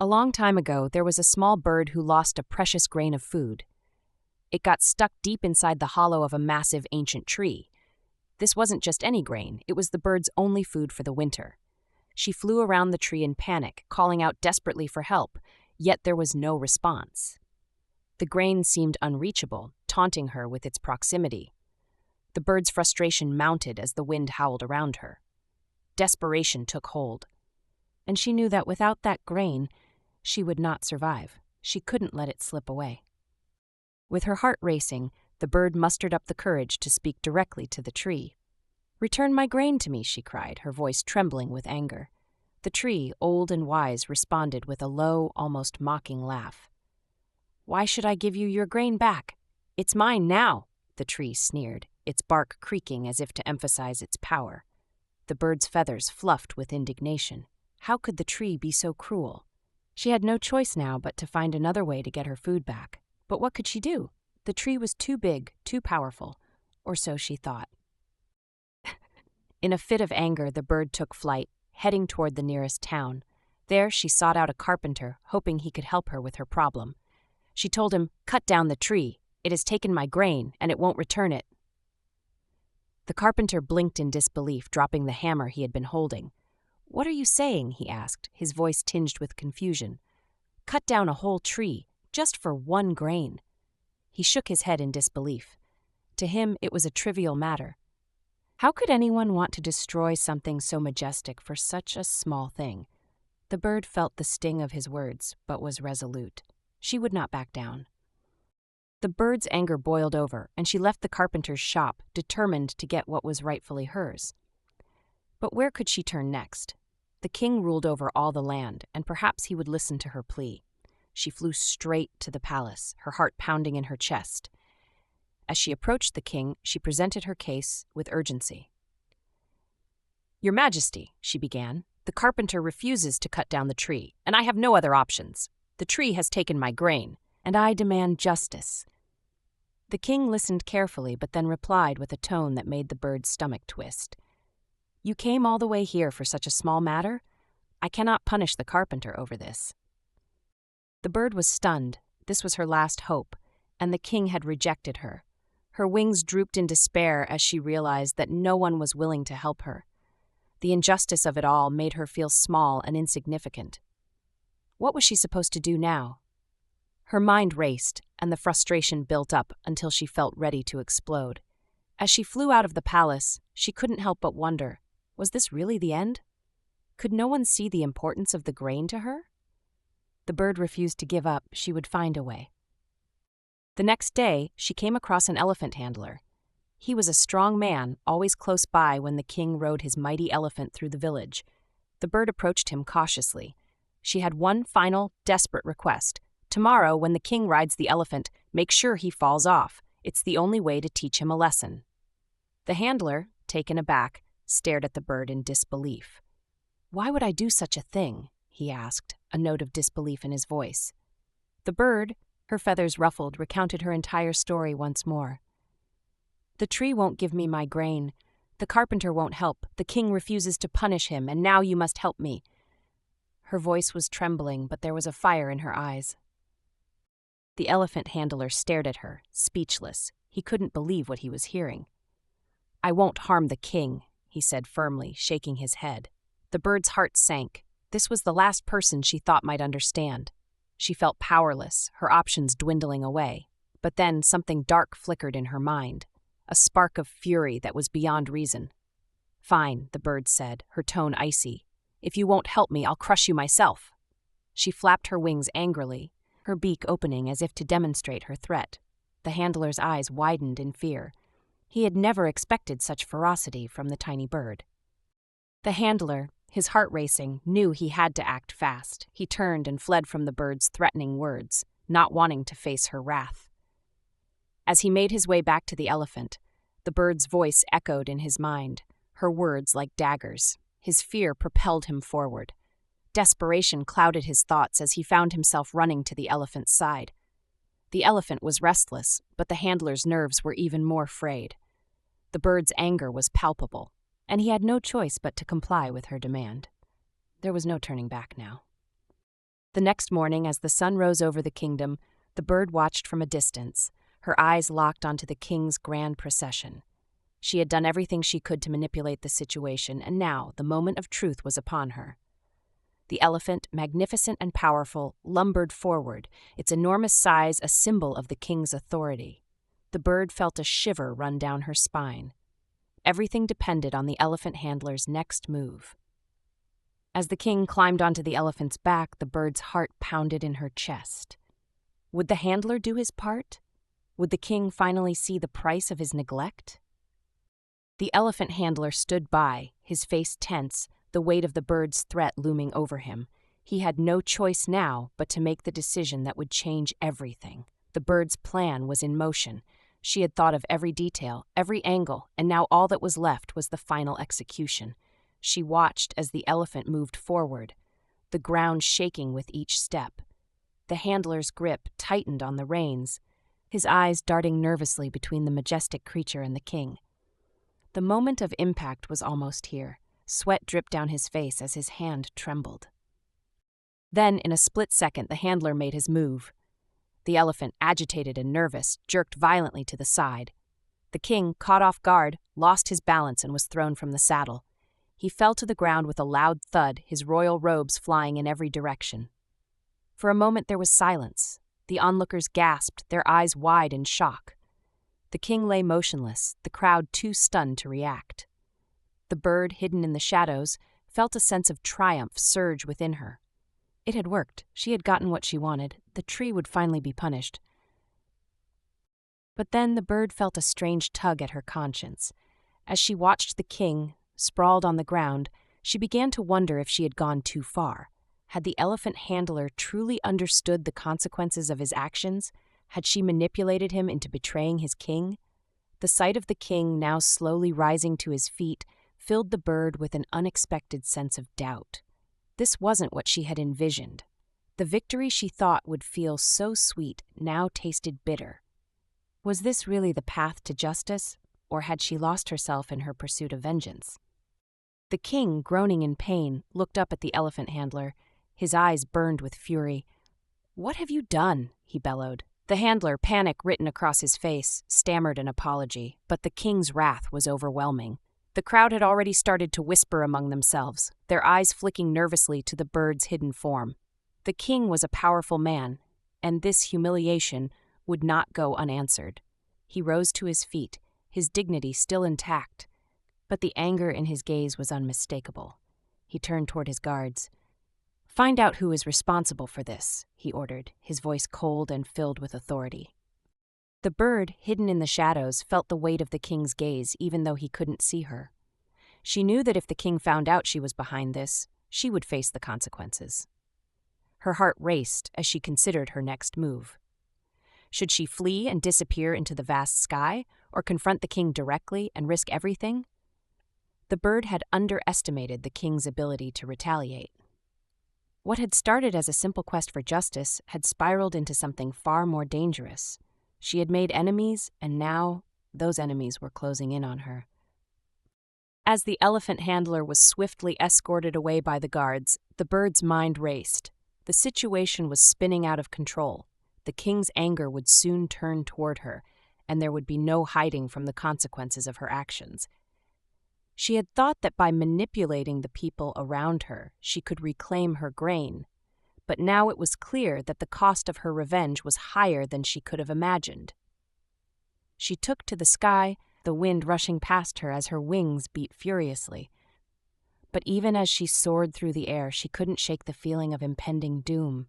A long time ago, there was a small bird who lost a precious grain of food. It got stuck deep inside the hollow of a massive ancient tree. This wasn't just any grain, it was the bird's only food for the winter. She flew around the tree in panic, calling out desperately for help, yet there was no response. The grain seemed unreachable, taunting her with its proximity. The bird's frustration mounted as the wind howled around her. Desperation took hold, and she knew that without that grain, she would not survive. She couldn't let it slip away. With her heart racing, the bird mustered up the courage to speak directly to the tree. "Return my grain to me," she cried, her voice trembling with anger. The tree, old and wise, responded with a low, almost mocking laugh. "Why should I give you your grain back? It's mine now," the tree sneered, its bark creaking as if to emphasize its power. The bird's feathers fluffed with indignation. How could the tree be so cruel? She had no choice now but to find another way to get her food back. But what could she do? The tree was too big, too powerful, or so she thought. In a fit of anger, the bird took flight, heading toward the nearest town. There, she sought out a carpenter, hoping he could help her with her problem. She told him, "Cut down the tree. It has taken my grain, and it won't return it." The carpenter blinked in disbelief, dropping the hammer he had been holding. "What are you saying?" he asked, his voice tinged with confusion. "Cut down a whole tree, just for one grain." He shook his head in disbelief. To him, it was a trivial matter. How could anyone want to destroy something so majestic for such a small thing? The bird felt the sting of his words, but was resolute. She would not back down. The bird's anger boiled over, and she left the carpenter's shop, determined to get what was rightfully hers. But where could she turn next? The king ruled over all the land, and perhaps he would listen to her plea. She flew straight to the palace, her heart pounding in her chest. As she approached the king, she presented her case with urgency. "Your Majesty," she began, "the carpenter refuses to cut down the tree, and I have no other options. The tree has taken my grain, and I demand justice." The king listened carefully, but then replied with a tone that made the bird's stomach twist. "You came all the way here for such a small matter? I cannot punish the carpenter over this." The bird was stunned. This was her last hope, and the king had rejected her. Her wings drooped in despair as she realized that no one was willing to help her. The injustice of it all made her feel small and insignificant. What was she supposed to do now? Her mind raced, and the frustration built up until she felt ready to explode. As she flew out of the palace, she couldn't help but wonder, was this really the end? Could no one see the importance of the grain to her? The bird refused to give up. She would find a way. The next day, she came across an elephant handler. He was a strong man, always close by when the king rode his mighty elephant through the village. The bird approached him cautiously. She had one final, desperate request. "Tomorrow, when the king rides the elephant, make sure he falls off. It's the only way to teach him a lesson." The handler, taken aback, stared at the bird in disbelief. "Why would I do such a thing?" he asked, a note of disbelief in his voice. The bird, her feathers ruffled, recounted her entire story once more. "The tree won't give me my grain. The carpenter won't help. The king refuses to punish him, and now you must help me." Her voice was trembling, but there was a fire in her eyes. The elephant handler stared at her, speechless. He couldn't believe what he was hearing. "I won't harm the king," he said firmly, shaking his head. The bird's heart sank. This was the last person she thought might understand. She felt powerless, her options dwindling away. But then something dark flickered in her mind, a spark of fury that was beyond reason. "Fine," the bird said, her tone icy. "If you won't help me, I'll crush you myself." She flapped her wings angrily, her beak opening as if to demonstrate her threat. The handler's eyes widened in fear. He had never expected such ferocity from the tiny bird. The handler, his heart racing, knew he had to act fast. He turned and fled from the bird's threatening words, not wanting to face her wrath. As he made his way back to the elephant, the bird's voice echoed in his mind, her words like daggers. His fear propelled him forward. Desperation clouded his thoughts as he found himself running to the elephant's side. The elephant was restless, but the handler's nerves were even more frayed. The bird's anger was palpable, and he had no choice but to comply with her demand. There was no turning back now. The next morning, as the sun rose over the kingdom, the bird watched from a distance, her eyes locked onto the king's grand procession. She had done everything she could to manipulate the situation, and now the moment of truth was upon her. The elephant, magnificent and powerful, lumbered forward, its enormous size a symbol of the king's authority. The bird felt a shiver run down her spine. Everything depended on the elephant handler's next move. As the king climbed onto the elephant's back, the bird's heart pounded in her chest. Would the handler do his part? Would the king finally see the price of his neglect? The elephant handler stood by, his face tense, the weight of the bird's threat looming over him. He had no choice now but to make the decision that would change everything. The bird's plan was in motion. She had thought of every detail, every angle, and now all that was left was the final execution. She watched as the elephant moved forward, the ground shaking with each step. The handler's grip tightened on the reins, his eyes darting nervously between the majestic creature and the king. The moment of impact was almost here. Sweat dripped down his face as his hand trembled. Then, in a split second, the handler made his move. The elephant, agitated and nervous, jerked violently to the side. The king, caught off guard, lost his balance and was thrown from the saddle. He fell to the ground with a loud thud, his royal robes flying in every direction. For a moment there was silence. The onlookers gasped, their eyes wide in shock. The king lay motionless, the crowd too stunned to react. The bird, hidden in the shadows, felt a sense of triumph surge within her. It had worked. She had gotten what she wanted. The tree would finally be punished. But then the bird felt a strange tug at her conscience. As she watched the king, sprawled on the ground, she began to wonder if she had gone too far. Had the elephant handler truly understood the consequences of his actions? Had she manipulated him into betraying his king? The sight of the king, now slowly rising to his feet, filled the bird with an unexpected sense of doubt. This wasn't what she had envisioned. The victory she thought would feel so sweet now tasted bitter. Was this really the path to justice, or had she lost herself in her pursuit of vengeance? The king, groaning in pain, looked up at the elephant handler. His eyes burned with fury. "What have you done?" he bellowed. The handler, panic written across his face, stammered an apology, but the king's wrath was overwhelming. The crowd had already started to whisper among themselves, their eyes flicking nervously to the bird's hidden form. The king was a powerful man, and this humiliation would not go unanswered. He rose to his feet, his dignity still intact, but the anger in his gaze was unmistakable. He turned toward his guards. "Find out who is responsible for this," he ordered, his voice cold and filled with authority. The bird, hidden in the shadows, felt the weight of the king's gaze even though he couldn't see her. She knew that if the king found out she was behind this, she would face the consequences. Her heart raced as she considered her next move. Should she flee and disappear into the vast sky, or confront the king directly and risk everything? The bird had underestimated the king's ability to retaliate. What had started as a simple quest for justice had spiraled into something far more dangerous. She had made enemies, and now those enemies were closing in on her. As the elephant handler was swiftly escorted away by the guards, the bird's mind raced. The situation was spinning out of control. The king's anger would soon turn toward her, and there would be no hiding from the consequences of her actions. She had thought that by manipulating the people around her, she could reclaim her grain. But now it was clear that the cost of her revenge was higher than she could have imagined. She took to the sky, the wind rushing past her as her wings beat furiously. But even as she soared through the air, she couldn't shake the feeling of impending doom.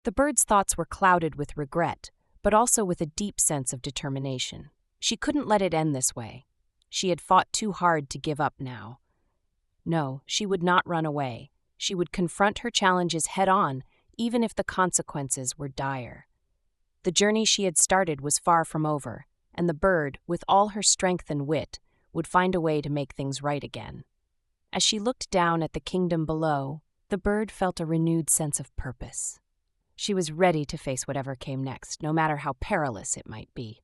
The bird's thoughts were clouded with regret, but also with a deep sense of determination. She couldn't let it end this way. She had fought too hard to give up now. No, she would not run away. She would confront her challenges head-on, even if the consequences were dire. The journey she had started was far from over, and the bird, with all her strength and wit, would find a way to make things right again. As she looked down at the kingdom below, the bird felt a renewed sense of purpose. She was ready to face whatever came next, no matter how perilous it might be.